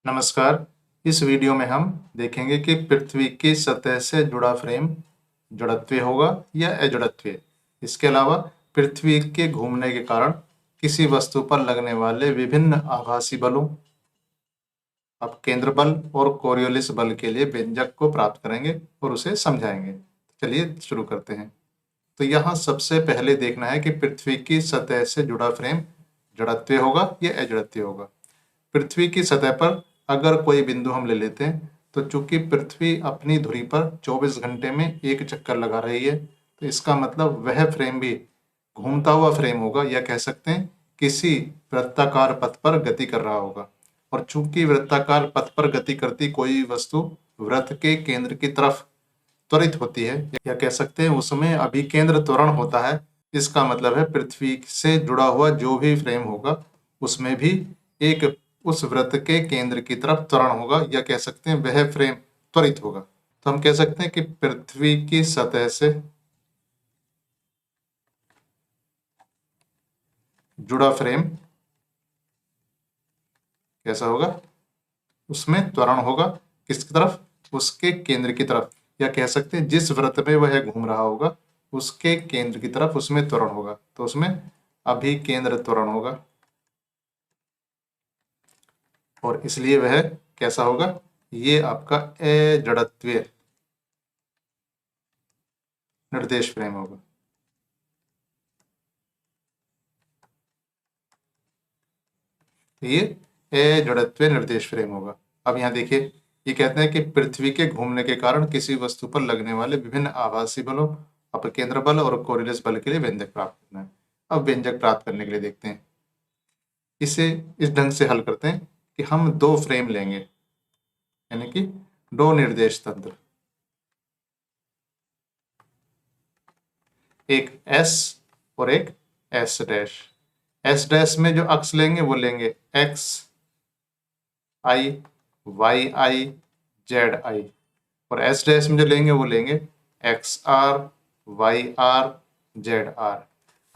नमस्कार। इस वीडियो में हम देखेंगे कि पृथ्वी की सतह से जुड़ा फ्रेम जड़त्वीय होगा या अजड़त्वीय। इसके अलावा पृथ्वी के घूमने के कारण किसी वस्तु पर लगने वाले विभिन्न आभासी बलों, अब केंद्र बल और कोरियोलिस बल के लिए व्यंजक को प्राप्त करेंगे और उसे समझाएंगे। चलिए शुरू करते हैं। तो यहाँ सबसे पहले देखना है कि पृथ्वी की सतह से जुड़ा फ्रेम जड़त्वीय होगा या अजड़त्वीय होगा। पृथ्वी की सतह पर अगर कोई बिंदु हम ले लेते हैं, तो चूंकि पृथ्वी अपनी धुरी पर 24 घंटे में एक चक्कर लगा रही है, तो इसका मतलब वह फ्रेम भी घूमता हुआ फ्रेम होगा, या कह सकते हैं किसी वृत्ताकार पथ पर गति कर रहा होगा। और चूंकि वृत्ताकार पथ पर गति करती कोई वस्तु वृत्त के केंद्र की तरफ त्वरित होती है, या कह सकते हैं उसमें अभिकेंद्र त्वरण होता है, इसका मतलब है पृथ्वी से जुड़ा हुआ जो भी फ्रेम होगा उसमें भी एक उस वृत्त के केंद्र की तरफ त्वरण होगा, या कह सकते हैं वह फ्रेम त्वरित होगा। तो हम कह सकते हैं कि पृथ्वी की सतह से जुड़ा फ्रेम कैसा होगा, उसमें त्वरण होगा किसकी तरफ, उसके केंद्र की तरफ, या कह सकते हैं जिस वृत्त में वह घूम रहा होगा उसके केंद्र की तरफ उसमें त्वरण होगा, तो उसमें अभिकेंद्र त्वरण होगा। और इसलिए वह कैसा होगा, ये आपका अजड़त्वीय निर्देश फ्रेम होगा। तो ये अजड़त्वीय निर्देश फ्रेम होगा। अब यहाँ देखिए, ये कहते हैं कि पृथ्वी के घूमने के कारण किसी वस्तु पर लगने वाले विभिन्न आभासी बलों, अपकेंद्र बल और कोरियोलिस बल के लिए व्यंजक प्राप्त करना है। अब व्यंजक प्राप्त करने के लिए देखते हैं, इसे इस ढंग से हल करते हैं कि हम दो फ्रेम लेंगे, यानी कि दो निर्देश तंत्र, एक एस और एक एस डैश। एस डैश में जो अक्ष लेंगे वो लेंगे X I, Y I, Z I, और एस डैश में जो लेंगे वो लेंगे X R, Y R, Z R.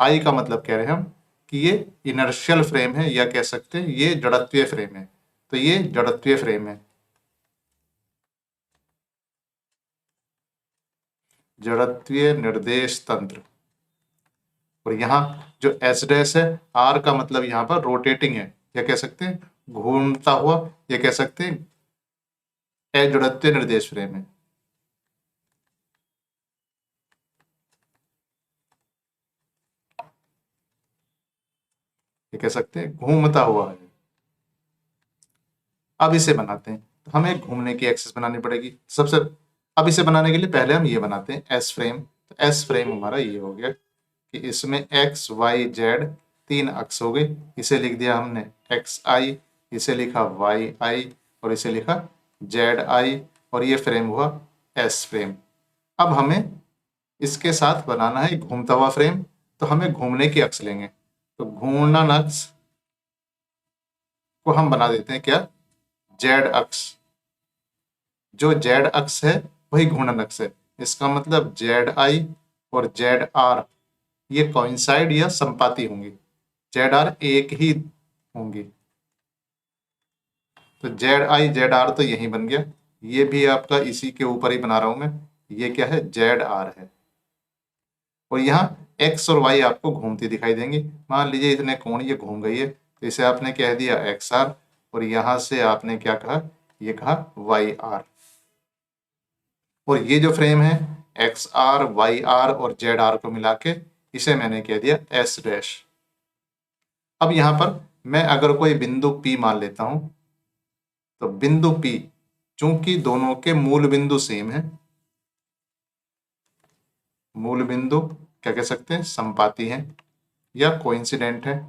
I का मतलब कह रहे हैं हम कि ये इनर्शियल फ्रेम है, या कह सकते हैं ये जड़त्वीय फ्रेम है। तो ये जड़त्वीय फ्रेम है, जड़त्वीय निर्देश तंत्र। और यहाँ जो एस डैश है, आर का मतलब यहाँ पर रोटेटिंग है, या कह सकते हैं घूमता हुआ, या कह सकते हैं अजड़त्वीय निर्देश फ्रेम है। ये कह सकते हैं घूमता हुआ है। अब इसे बनाते हैं, तो हमें घूमने की एक्सिस बनानी पड़ेगी सबसे। अब इसे बनाने के लिए पहले हम ये बनाते हैं एस फ्रेम। तो एस फ्रेम हमारा ये हो गया कि इसमें एक्स वाई जेड तीन अक्ष हो गई। इसे लिख दिया हमने एक्स आई, इसे लिखा वाई आई, और इसे लिखा जेड आई, और ये फ्रेम हुआ एस फ्रेम। अब हमें इसके साथ बनाना है घूमता हुआ फ्रेम, तो हमें घूमने की अक्ष लेंगे। तो घूर्णन अक्ष को हम बना देते हैं क्या, जेड अक्ष। जो जेड अक्ष है वही घूर्णन अक्ष है। इसका मतलब जेड आई और जेड आर ये कोइंसाइड या संपाती होंगी, जेड आर एक ही होंगी। तो जेड आई जेड आर तो यही बन गया, ये भी आपका इसी के ऊपर ही बना रहा हूं मैं। ये क्या है, जेड आर है। और यहाँ एक्स और वाई आपको घूमती दिखाई देंगी। मान लीजिए इतने कोण ये घूम गई है, तो इसे आपने कह दिया एक्स आर, और यहां से आपने क्या कहा, ये कहा वाई आर। और ये जो फ्रेम है एक्स आर, वाई आर और जेड आर को मिला के इसे मैंने कह दिया एस डैश। अब यहां पर मैं अगर कोई बिंदु P मान लेता हूं, तो बिंदु P चूंकि दोनों के मूल बिंदु सेम है, मूल बिंदु क्या कह सकते हैं, संपाती हैं या कोइंसिडेंट है।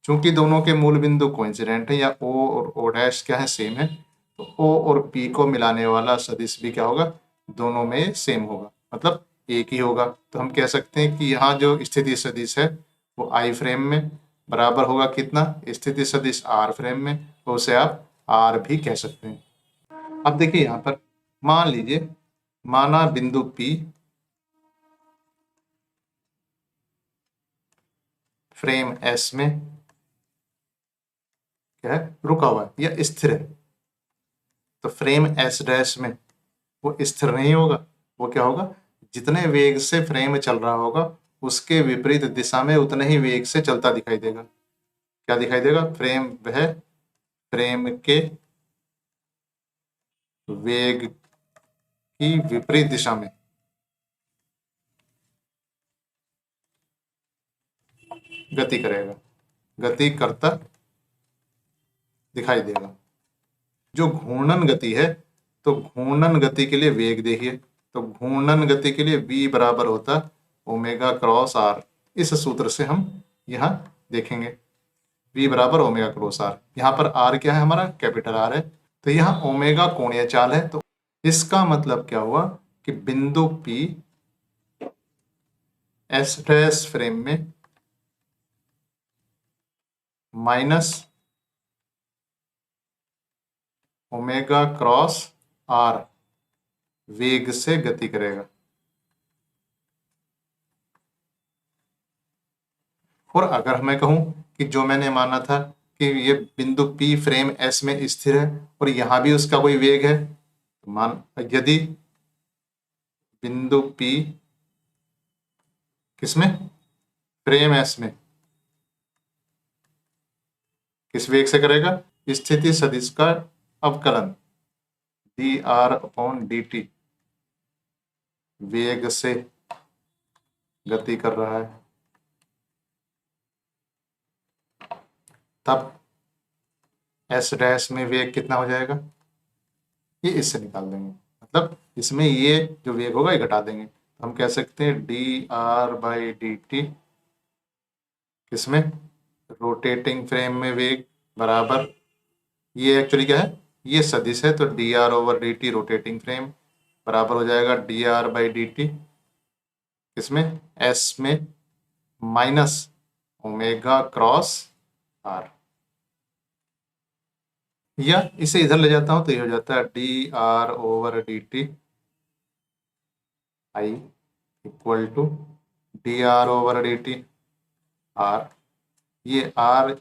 चूंकि दोनों के मूल बिंदु कोइंसिडेंट है, या O और O डैश क्या है, सेम है, तो O और P को मिलाने वाला सदिश भी क्या होगा, दोनों में सेम होगा, मतलब एक ही होगा। तो हम कह सकते हैं कि यहाँ जो स्थिति सदिश है वो आई फ्रेम में बराबर होगा कितना, स्थिति सदिश आर फ्रेम में, तो उसे आप आर भी कह सकते हैं। अब देखिए यहाँ पर मान लीजिए, माना बिंदु P फ्रेम S में क्या है, रुका हुआ है या स्थिर है। तो फ्रेम एस डैश में वो स्थिर नहीं होगा, वो क्या होगा, जितने वेग से फ्रेम चल रहा होगा उसके विपरीत दिशा में उतने ही वेग से चलता दिखाई देगा। क्या दिखाई देगा, फ्रेम वह फ्रेम के वेग की विपरीत दिशा में गति करेगा, गति करता दिखाई देगा। जो घूर्णन गति है, तो घूर्णन गति के लिए वेग देखिए, तो घूर्णन गति के लिए v बराबर होता ओमेगा क्रॉस आर। इस सूत्र से हम यहाँ देखेंगे v बराबर ओमेगा क्रॉस आर। यहाँ पर r क्या है, हमारा कैपिटल R है। तो यहाँ ओमेगा कोणीय चाल है, तो इसका मतलब क्या हुआ कि बिंदु P एस डैश फ्रेम में माइनस ओमेगा क्रॉस आर वेग से गति करेगा। और अगर मैं कहूं कि जो मैंने माना था कि ये बिंदु P फ्रेम S में स्थिर है और यहां भी उसका कोई वेग है, तो मान यदि बिंदु P किसमें, फ्रेम S में किस वेग से करेगा, स्थिति सदिश का अवकलन dr/dt वेग से गति कर रहा है, तब एस डैश में वेग कितना हो जाएगा, ये इससे निकाल देंगे, मतलब इसमें ये जो वेग होगा ये घटा देंगे। तो हम कह सकते हैं dr/dt किसमें, रोटेटिंग फ्रेम में वेग बराबर, ये एक्चुअली क्या है, ये सदिश है, तो dr/dt रोटेटिंग फ्रेम बराबर हो जाएगा dr/dt किसमें, s में माइनस ओमेगा क्रॉस आर। या इसे इधर ले जाता हूं तो ये हो जाता है dr/dt I equal to dr/dt R. ये आर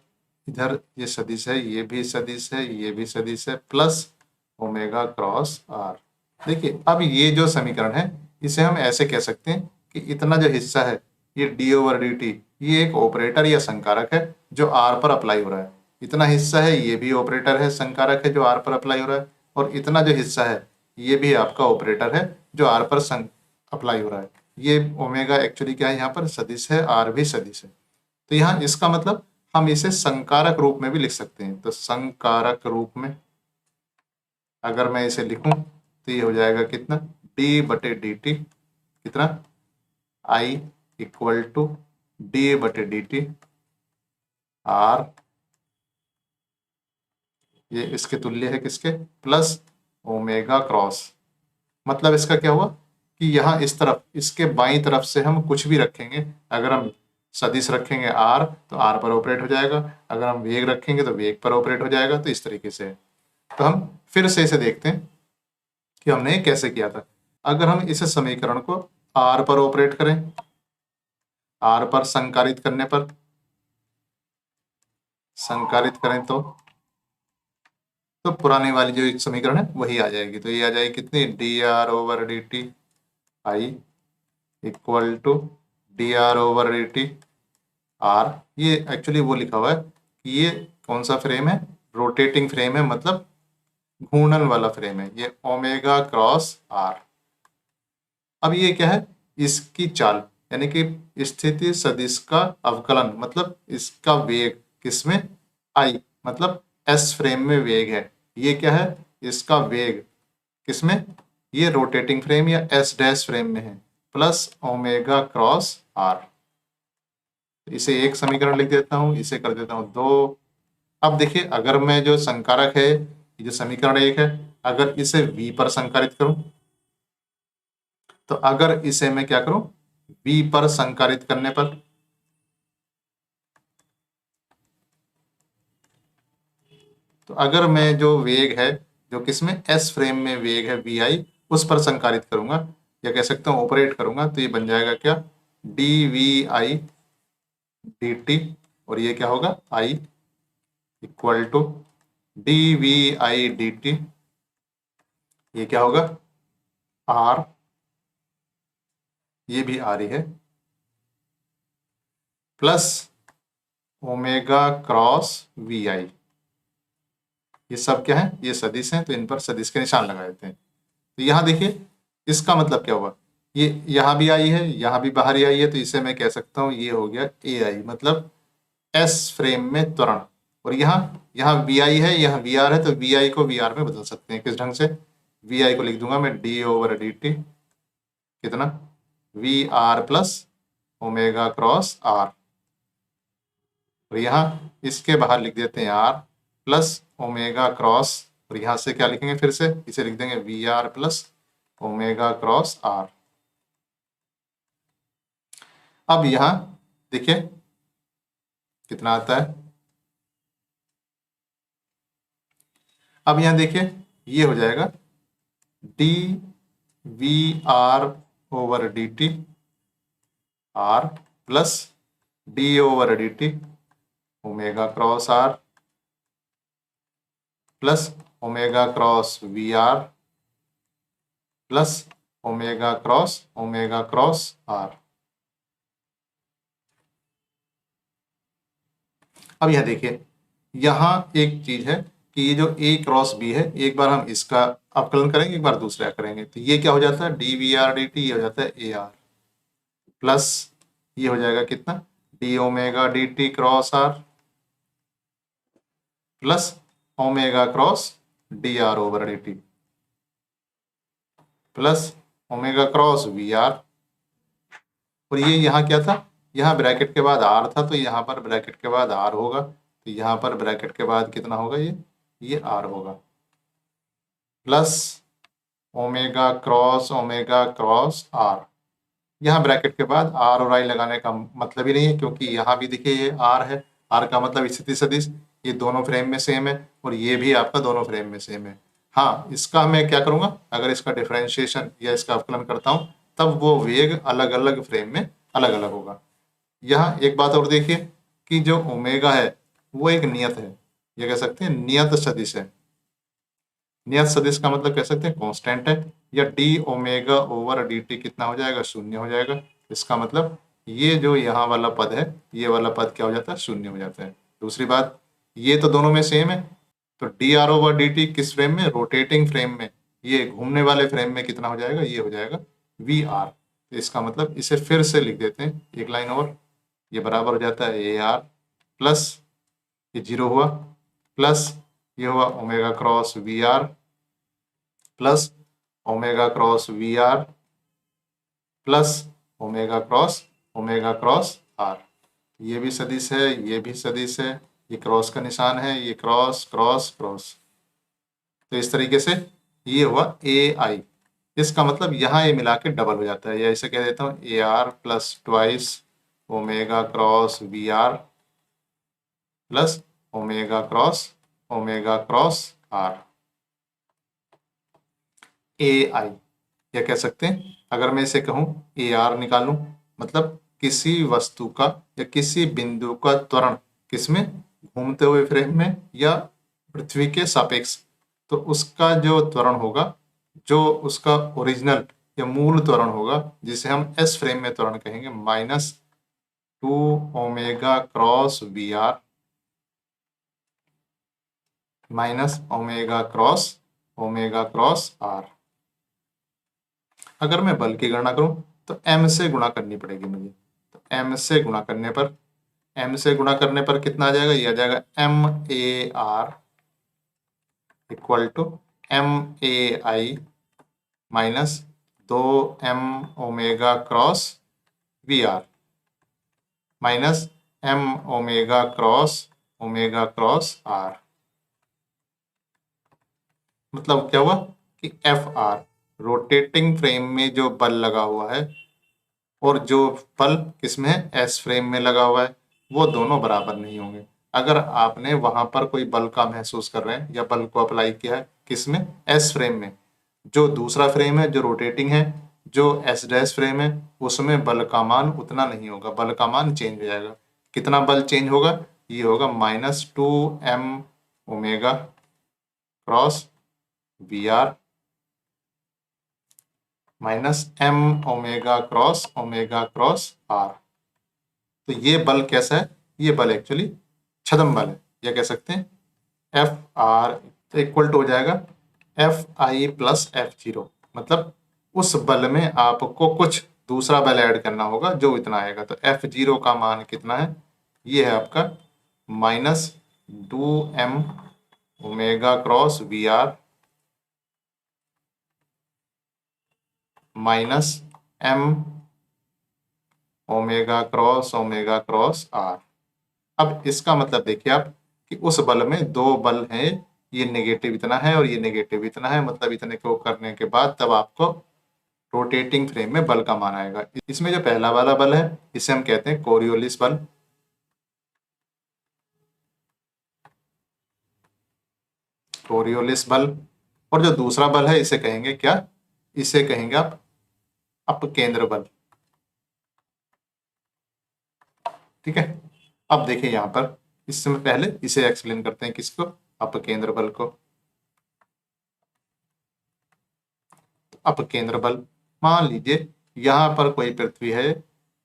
इधर ये सदिश है, ये भी सदिश है, ये भी सदिश है, प्लस ओमेगा क्रॉस आर। देखिए अब ये जो समीकरण है इसे हम ऐसे कह सकते हैं कि इतना जो हिस्सा है ये d/dt ये एक ऑपरेटर या संकारक है जो आर पर अप्लाई हो रहा है। इतना हिस्सा है ये भी ऑपरेटर है, संकारक है जो आर पर अप्लाई हो रहा है, और इतना जो हिस्सा है ये भी आपका ऑपरेटर है जो आर पर अप्लाई हो रहा है। ये ओमेगा एक्चुअली क्या है, यहाँ पर सदिश है, आर भी सदिश है। तो यहाँ इसका मतलब हम इसे संकारक रूप में भी लिख सकते हैं। तो संकारक रूप में अगर मैं इसे लिखूं तो ये हो जाएगा कितना, d/dt कितना, I equal to d/dt are, ये इसके तुल्य है किसके, प्लस ओमेगा क्रॉस। मतलब इसका क्या हुआ कि यहाँ इस तरफ इसके बाईं तरफ से हम कुछ भी रखेंगे, अगर हम सदिश रखेंगे आर तो आर पर ऑपरेट हो जाएगा, अगर हम वेग रखेंगे तो वेग पर ऑपरेट हो जाएगा। तो इस तरीके से, तो हम फिर से इसे देखते हैं कि हमने कैसे किया था। अगर हम इस समीकरण को आर पर ऑपरेट करें, आर पर संकारित करने पर संकारित करें तो पुराने वाली जो एक समीकरण है वही आ जाएगी। तो ये आ जाएगी कितनी, dr/dt I equal to dr/dt R. ये एक्चुअली वो लिखा हुआ है कि ये कौन सा फ्रेम है, रोटेटिंग फ्रेम है, मतलब घूर्णन वाला फ्रेम है, ये ओमेगा क्रॉस आर। अब ये क्या है, इसकी चाल यानी कि स्थिति सदिश का अवकलन, मतलब इसका वेग किसमें, आई मतलब एस फ्रेम में वेग है। ये क्या है, इसका वेग किसमें, ये रोटेटिंग फ्रेम या एस डैश फ्रेम में है, प्लस ओमेगा क्रॉस आर। इसे एक समीकरण लिख देता हूं, इसे कर देता हूं दो। अब देखिए अगर मैं जो संकारक है, ये जो समीकरण एक है, अगर इसे v पर संकारित करूं, तो अगर इसे मैं क्या करूं, v पर संकारित करने पर, तो अगर मैं जो वेग है जो किसमें, एस फ्रेम में वेग है vi, उस पर संकारित करूंगा या कह सकता हूं ऑपरेट करूंगा, तो ये बन जाएगा क्या, dvi dt, और ये क्या होगा, i equal to D V I D T, ये क्या होगा आर, ये भी आर ही है, plus omega cross V I. ये सब क्या है, ये सदिश हैं, तो इन पर सदिश के निशान लगा देते हैं। तो यहाँ देखिए इसका मतलब क्या हुआ, ये यहाँ भी आई है, यहाँ भी बाहर ही आई है, तो इसे मैं कह सकता हूँ ये हो गया ए आई, मतलब एस फ्रेम में त्वरण। और यहाँ यहाँ वी आई है, यहाँ वी आर है, तो वी आई को वी आर में बदल सकते हैं। किस ढंग से, वी आई को लिख दूंगा मैं डी ओवर डी टी, कितना V R plus omega cross R, और यहाँ इसके बाहर लिख देते हैं आर प्लस ओमेगा क्रॉस, और यहाँ से क्या लिखेंगे, फिर से इसे लिख देंगे V R plus omega cross R. अब यहाँ देखिए कितना आता है, अब यहाँ देखिए ये हो जाएगा D V R over D T R plus D over D T omega cross R plus omega cross V R plus omega cross R. अब यह देखिए यहाँ एक चीज है कि ये जो ए क्रॉस बी है, एक बार हम इसका अवकलन करेंगे, एक बार दूसरा करेंगे, तो ये क्या हो जाता है D V R D T, ये हो जाता है ए आर प्लस ये हो जाएगा कितना D omega D T cross R plus omega cross D R over D T plus omega cross V R. और ये यहाँ क्या था, यहाँ ब्रैकेट के बाद आर था, तो यहाँ पर ब्रैकेट के बाद आर होगा, तो यहाँ पर ब्रैकेट के बाद कितना होगा, ये आर होगा प्लस ओमेगा क्रॉस आर। यहाँ ब्रैकेट के बाद आर और आई लगाने का मतलब ही नहीं है, क्योंकि यहाँ भी देखिए ये आर है, आर का मतलब स्थिति सदिश, ये दोनों फ्रेम में सेम है, और ये भी आपका दोनों फ्रेम में सेम है। हाँ, इसका मैं क्या करूँगा, अगर इसका डिफरेंशिएशन या इसका अवकलन करता हूँ, तब वो वेग अलग अलग फ्रेम में अलग अलग होगा। यहाँ एक बात और देखिए कि जो ओमेगा है वो एक नियत है, ये कह सकते हैं नियत सदिश है। नियत सदिश का मतलब कह सकते हैं कांस्टेंट है, या D omega over D T कितना हो जाएगा, शून्य हो जाएगा। इसका मतलब ये जो यहाँ वाला पद है, ये वाला पद क्या हो जाता है, शून्य हो जाता है। दूसरी बात, ये तो दोनों में सेम है, तो D R over D T किस फ्रेम में, रोटेटिंग फ्रेम में, ये घूमने वाले फ्रेम में कितना हो जाएगा, ये हो जाएगा वी आर। तो इसका मतलब इसे फिर से लिख देते हैं एक लाइन और, ये बराबर हो जाता है ए आर प्लस ये जीरो हुआ प्लस ये हुआ omega cross V R plus omega cross V R plus omega cross R. ये भी सदिश है, ये भी सदिश है, ये क्रॉस का निशान है, ये क्रॉस क्रॉस क्रॉस। तो इस तरीके से ये हुआ ए आई। इसका मतलब यहाँ ये मिला के डबल हो जाता है, या इसे कह देता हूँ A R plus twice omega cross V R plus omega cross R, A I. या कह सकते हैं अगर मैं इसे कहूं ए आर निकालूं, मतलब किसी वस्तु का या किसी बिंदु का त्वरण किसमें, घूमते हुए फ्रेम में या पृथ्वी के सापेक्ष, तो उसका जो त्वरण होगा, जो उसका ओरिजिनल या मूल त्वरण होगा, जिसे हम एस फ्रेम में त्वरण कहेंगे, -2 omega cross V R minus omega cross R. अगर मैं बल की गणना करूं तो m से गुणा करनी पड़ेगी मुझे, तो m से गुणा करने पर कितना आ जाएगा, ये आ जाएगा m a r equal to m a i minus 2m omega cross V R minus m omega cross R. मतलब क्या हुआ कि एफ आर, रोटेटिंग फ्रेम में जो बल लगा हुआ है और जो बल किसमें है, एस फ्रेम में लगा हुआ है, वो दोनों बराबर नहीं होंगे। अगर आपने वहां पर कोई बल का महसूस कर रहे हैं या बल को अप्लाई किया है किसमें, एस फ्रेम में, जो दूसरा फ्रेम है जो रोटेटिंग है, जो एस डैश फ्रेम है, उसमें बल का मान उतना नहीं होगा, बल का मान चेंज हो जाएगा। कितना बल चेंज होगा, ये होगा -2m omega cross V R -m omega cross R. तो ये बल कैसा है? ये बल एक्चुअली छदम बल है, या कह सकते हैं एफ आर तो इक्वल टू हो जाएगा F I plus F zero. मतलब उस बल में आपको कुछ दूसरा बल ऐड करना होगा जो इतना आएगा। तो एफ जीरो का मान कितना है? ये है आपका -2m omega cross V R -m omega cross R. अब इसका मतलब देखिए आप कि उस बल में दो बल हैं, ये नेगेटिव इतना है और ये नेगेटिव इतना है। मतलब इतने को करने के बाद तब आपको रोटेटिंग फ्रेम में बल का मान आएगा। इसमें जो पहला वाला बल है इसे हम कहते हैं कोरियोलिस बल। कोरियोलिस बल। और जो दूसरा बल है इसे कहेंगे क्या? इसे कहेंगे आप अपकेंद्र बल। ठीक है। अब देखिए यहाँ पर इससे पहले इसे एक्सप्लेन करते हैं, किसको? अपकेंद्र बल को। अपकेंद्र बल, मान लीजिए यहाँ पर कोई पृथ्वी है,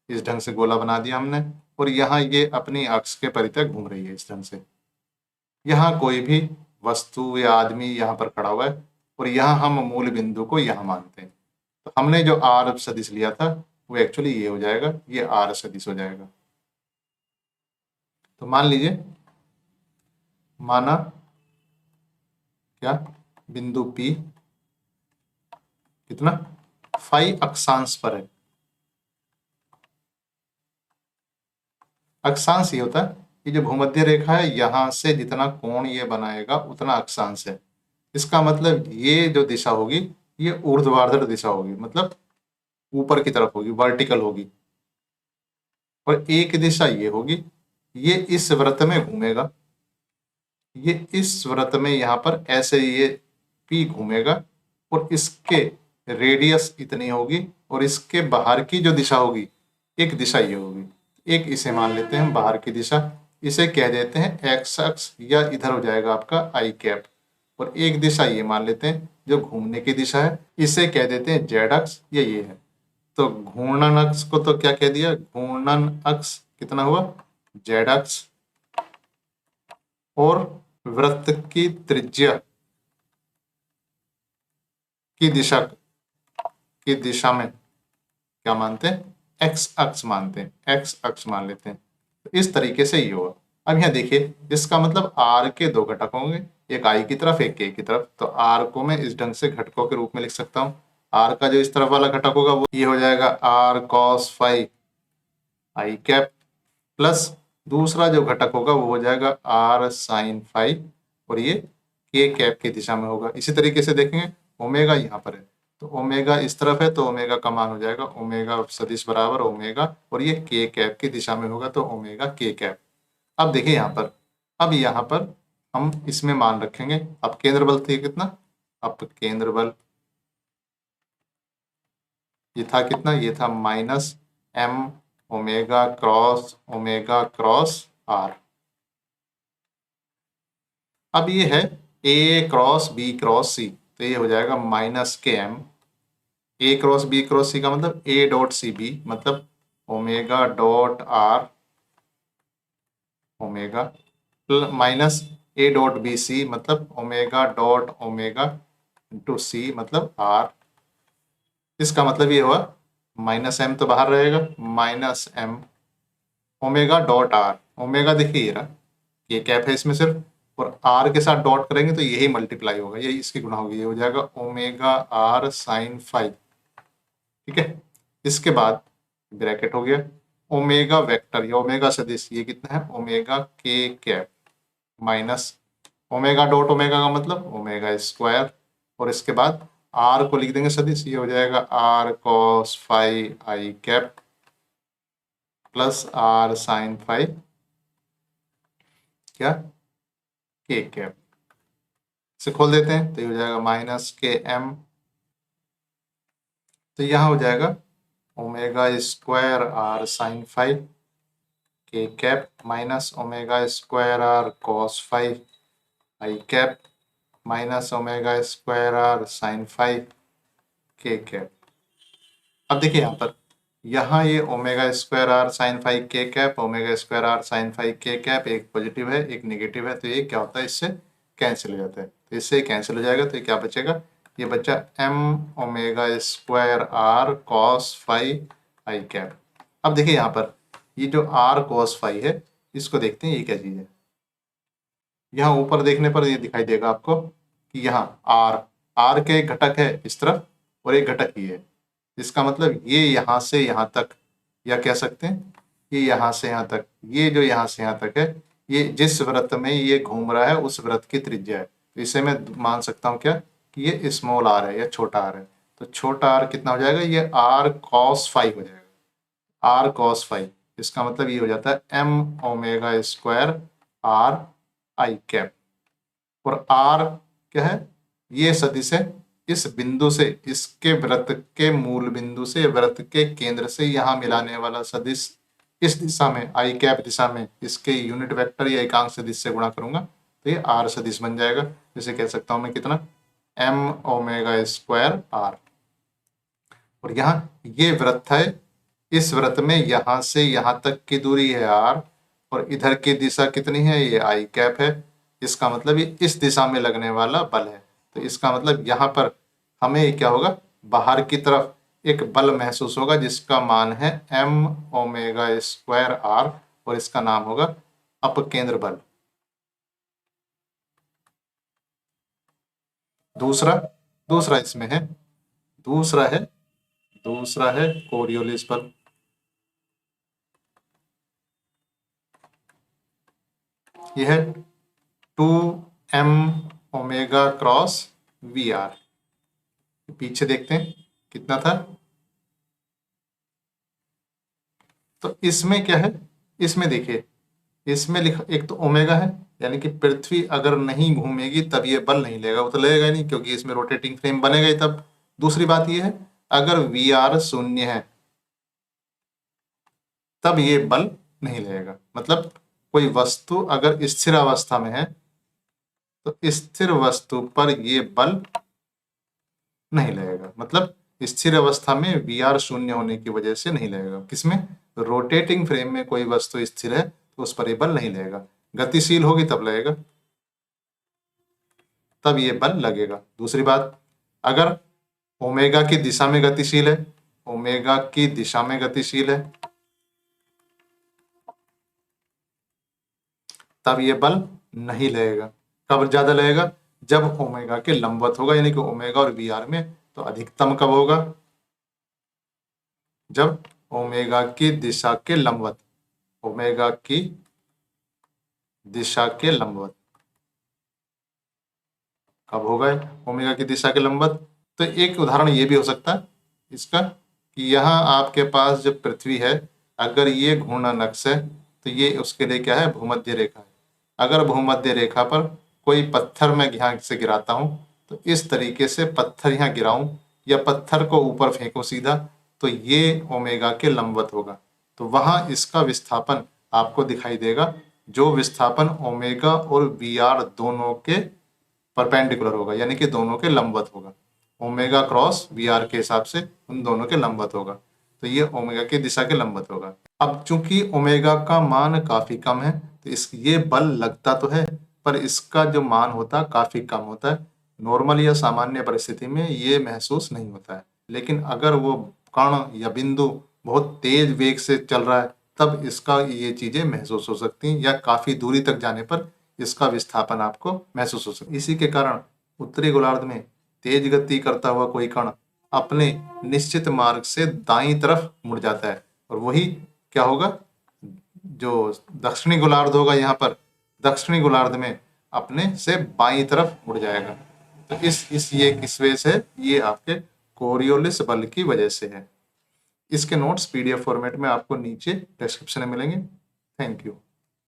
इस ढंग से गोला बना दिया हमने, और यहाँ ये अपनी अक्ष के परितः घूम रही है इस ढंग से। यहाँ कोई भी वस्तु या आदमी यहाँ पर खड़ा हुआ है और यहाँ हम मूल बिंदु को यहाँ मानते हैं। तो हमने जो आर सदिश लिया था वो एक्चुअली ये हो जाएगा, ये आर सदिश हो जाएगा। तो मान लीजिए, माना क्या बिंदु P कितना फाई अक्षांश पर है। अक्षांश ये होता है कि जो भूमध्य रेखा है यहां से जितना कोण ये बनाएगा उतना अक्षांश है। इसका मतलब ये जो दिशा होगी ये ऊर्ध्वाधर दिशा होगी, मतलब ऊपर की तरफ होगी, वर्टिकल होगी। और एक दिशा ये होगी, ये इस वृत्त में घूमेगा, ये इस वृत्त में यहाँ पर ऐसे ये P घूमेगा और इसके रेडियस इतनी होगी और इसके बाहर की जो दिशा होगी एक दिशा ये होगी। एक इसे मान लेते हैं हम बाहर की दिशा, इसे कह देते हैं एक्स अक्ष, या इधर हो जाएगा आपका आई कैप। और एक दिशा ये मान लेते हैं जो घूमने की दिशा है, इसे कह देते हैं जेड अक्ष, ये है। तो घूर्णन अक्ष को तो क्या कह दिया? घूर्णन अक्ष कितना हुआ? जेड अक्ष। और वृत्त की त्रिज्या की दिशा में क्या मानते हैं? एक्स अक्ष मानते हैं, एक्स अक्ष मान लेते हैं। तो इस तरीके से ये होगा। अब यहाँ देखिए, इसका मतलब आर के दो घटक होंगे, एक आई की तरफ एक के की तरफ। तो आर को मैं इस ढंग से घटकों के रूप में लिख सकता हूँ। आर का जो इस तरफ वाला घटक होगा वो ये हो जाएगा R cos phi I cap, plus दूसरा जो घटक होगा वो हो जाएगा आर साइन फाई, और ये के कैप की दिशा में होगा। इसी तरीके से देखेंगे ओमेगा यहाँ पर है, तो ओमेगा इस तरफ है तो ओमेगा का मान हो जाएगा ओमेगा सदिश बराबर ओमेगा, और ये के कैप की दिशा में होगा तो ओमेगा के कैप। अब देखिए यहाँ पर, अब यहाँ पर हम इसमें मान रखेंगे। अब केंद्र बल थे कितना? अब केंद्र बल ये था कितना? ये था -m ओमेगा क्रॉस आर। अब ये है A cross B cross C, तो ये हो जाएगा -km। A cross B cross C का मतलब ए डॉट सी बी, मतलब omega dot R omega, minus A dot B C मतलब omega dot omega into C मतलब आर। इसका मतलब ये हुआ -m तो बाहर रहेगा, -m omega dot R. Omega देखिए ये रहा, ये कैप है इसमें सिर्फ, और आर के साथ डॉट करेंगे तो यही मल्टीप्लाई होगा, यही इसकी गुणा होगी, ये हो जाएगा ओमेगा आर साइन फाइव। ठीक है। इसके बाद ब्रैकेट हो गया, ओमेगा वेक्टर या ओमेगा सदिश ये कितना है? ओमेगा के cap minus omega dot omega का मतलब ओमेगा स्क्वायर, और इसके बाद आर को लिख देंगे सदिश, ये हो जाएगा R cos five I cap plus R sine phi क्या के कैप। इसे खोल देते हैं तो ये हो जाएगा -km। तो यहाँ हो जाएगा omega square R sine five K cap minus omega square R cos five I cap minus omega square R sine five K cap. अब देखिए यहाँ ये omega square R sine five K cap, omega square R sine five K cap, एक positive है एक negative है, तो ये क्या होता है, इससे कैंसिल हो जाता है। तो इससे कैंसिल हो जाएगा, तो ये क्या बचेगा, ये बच्चा M omega square R cos five I cap. अब देखिए यहाँ पर ये जो आर कॉस फाइव है, इसको देखते हैं ये क्या चीज़ है। यहाँ ऊपर देखने पर ये दिखाई देगा आपको कि यहाँ आर के एक घटक है इस तरफ और एक घटक ही है। इसका मतलब ये यहाँ से यहाँ तक, या कह सकते हैं ये यहाँ से यहाँ तक, ये जो यहाँ से यहाँ तक है, ये जिस वृत्त में ये घूम रहा है उस वृत्त की त्रिज्या है। तो इसे मैं मान सकता हूँ क्या कि ये स्मॉल आर है या छोटा आर है। तो छोटा आर कितना हो जाएगा, ये आर कॉस फाइव हो जाएगा, आर कॉस फाइव। इसका मतलब ये हो जाता है M omega square R I cap. और आर क्या है, ये सदिश है इस बिंदु से, इसके वृत्त के मूल बिंदु से वृत्त के केंद्र से यहाँ मिलाने वाला सदिश इस दिशा में आई कैप दिशा में इसके यूनिट वेक्टर या एकांक सदिश से गुणा करूंगा तो ये आर सदिश बन जाएगा। जिसे कह सकता हूं मैं कितना, एम ओमेगा स्क्वायर आर। और यहाँ ये वृत्त है, इस वृत्त में यहाँ से यहाँ तक की दूरी है आर और इधर की दिशा कितनी है, ये आई कैप है। इसका मतलब ये इस दिशा में लगने वाला बल है। तो इसका मतलब यहाँ पर हमें क्या होगा, बाहर की तरफ एक बल महसूस होगा जिसका मान है एम ओमेगा स्क्वायर आर और इसका नाम होगा अपकेंद्र बल। दूसरा इसमें है, दूसरा है कोरियोलिस बल। यह है 2m omega cross V are. पीछे देखते हैं कितना था। तो इसमें क्या है, इसमें देखिए इसमें लिखा एक तो ओमेगा है, यानी कि पृथ्वी अगर नहीं घूमेगी तब ये बल नहीं लेगा, वो तो लगेगा ही नहीं क्योंकि इसमें रोटेटिंग फ्रेम बनेगा ही तब। दूसरी बात ये है अगर वी आर शून्य है तब ये बल नहीं लगेगा। मतलब कोई वस्तु अगर स्थिर अवस्था में है तो स्थिर वस्तु पर ये बल नहीं लगेगा। मतलब स्थिर अवस्था में वी आर शून्य होने की वजह से नहीं लगेगा। किसमें, रोटेटिंग फ्रेम में कोई वस्तु स्थिर है तो उस पर ये बल नहीं लगेगा। गतिशील होगी तब लगेगा, तब ये बल लगेगा। दूसरी बात, अगर ओमेगा की दिशा में गतिशील है, ओमेगा की दिशा में गतिशील है तब ये बल नहीं लगेगा। कब ज्यादा लगेगा, जब ओमेगा के लंबवत होगा, यानी कि ओमेगा और वी आर में। तो अधिकतम कब होगा, जब ओमेगा की दिशा के लंबवत, ओमेगा की दिशा के लंबवत कब होगा, ओमेगा की दिशा के लंबवत। तो एक उदाहरण ये भी हो सकता है इसका कि यहाँ आपके पास जब पृथ्वी है, अगर ये घूर्णन अक्ष है तो ये उसके लिए क्या है, भूमध्य रेखा है। अगर भूमध्य रेखा पर कोई पत्थर मैं यहाँ से गिराता हूँ तो इस तरीके से पत्थर यहाँ गिराऊं या पत्थर को ऊपर फेंकूं सीधा, तो ये ओमेगा के लंबवत होगा। तो वहाँ इसका विस्थापन आपको दिखाई देगा, जो विस्थापन ओमेगा और वी आर दोनों के परपेंडिकुलर होगा, यानी कि दोनों के लंबवत होगा। ओमेगा क्रॉस वी आर के हिसाब से उन दोनों के लंबवत होगा, तो ये ओमेगा की दिशा के लंबवत होगा। अब चूंकि ओमेगा का मान काफी कम है तो ये बल लगता तो है पर इसका जो मान होता है काफी कम होता है। नॉर्मल या सामान्य परिस्थिति में ये महसूस नहीं होता है, लेकिन अगर वो कण या बिंदु बहुत तेज वेग से चल रहा है तब इसका ये चीजें महसूस हो सकती हैं, या काफी दूरी तक जाने पर इसका विस्थापन आपको महसूस हो सकता है। इसी के कारण उत्तरी गोलार्ध में तेज गति करता हुआ कोई कण अपने निश्चित मार्ग से दाईं तरफ मुड़ जाता है, और वही क्या होगा, जो दक्षिणी गोलार्ध होगा यहाँ पर दक्षिणी गोलार्ध में अपने से बाईं तरफ मुड़ जाएगा। तो इस वजह से ये आपके कोरियोलिस बल की वजह से है। इसके नोट्स पीडीएफ फॉर्मेट में आपको नीचे डिस्क्रिप्शन में मिलेंगे। Thank you.